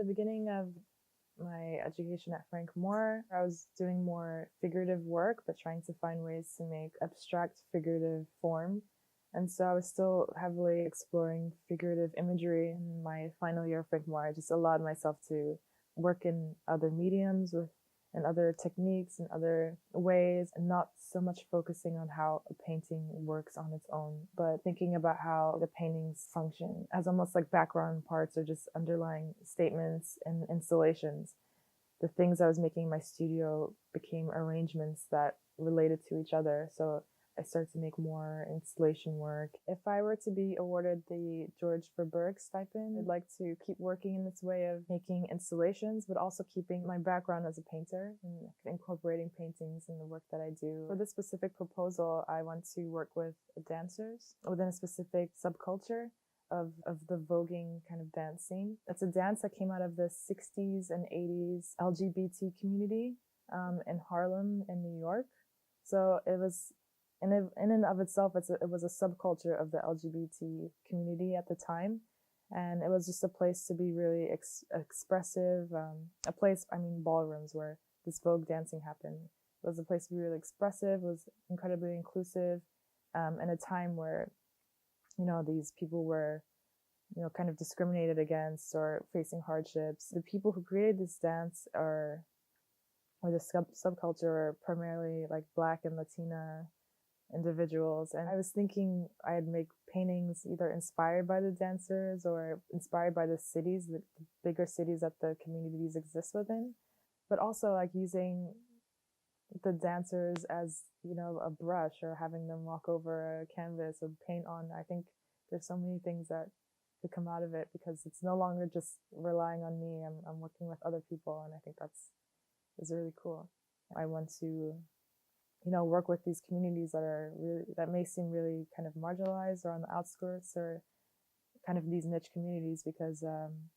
the beginning of my education at Frank Moore, I was doing more figurative work, but trying to find ways to make abstract figurative form. And so I was still heavily exploring figurative imagery. In my final year of Frank Moore, I just allowed myself to work in other mediums and other techniques and other ways, and not so much focusing on how a painting works on its own, but thinking about how the paintings function as almost like background parts or just underlying statements and installations. The things I was making in my studio became arrangements that related to each other. So I started to make more installation work. If I were to be awarded the George Verberg stipend, I'd like to keep working in this way of making installations, but also keeping my background as a painter and incorporating paintings in the work that I do. For this specific proposal, I want to work with dancers within a specific subculture of the voguing kind of dance scene. It's a dance that came out of the 60s and 80s LGBT community in Harlem in New York. So it was, in and of itself, it was a subculture of the LGBT community at the time. And it was just a place to be really expressive, a place, ballrooms where this Vogue dancing happened. It was a place to be really expressive, it was incredibly inclusive, in a time where these people were, kind of discriminated against or facing hardships. The people who created this dance or the subculture are primarily like Black and Latina individuals. And I was thinking I'd make paintings either inspired by the dancers or inspired by the cities, the bigger cities that the communities exist within, but also like using the dancers as, a brush, or having them walk over a canvas or paint on. I think there's so many things that could come out of it because it's no longer just relying on me. I'm working with other people, and I think is really cool. I want to, work with these communities that may seem really kind of marginalized or on the outskirts, or kind of these niche communities, because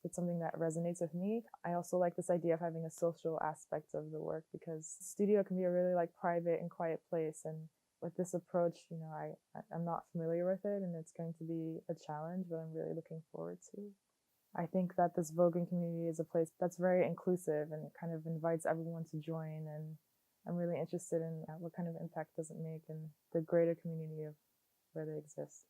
it's something that resonates with me. I also like this idea of having a social aspect of the work, because the studio can be a really like private and quiet place. And with this approach, I'm not familiar with it, and it's going to be a challenge, but I'm really looking forward to. I think that this voguing community is a place that's very inclusive, and it kind of invites everyone to join. And I'm really interested in what kind of impact does it make in the greater community of where they exist.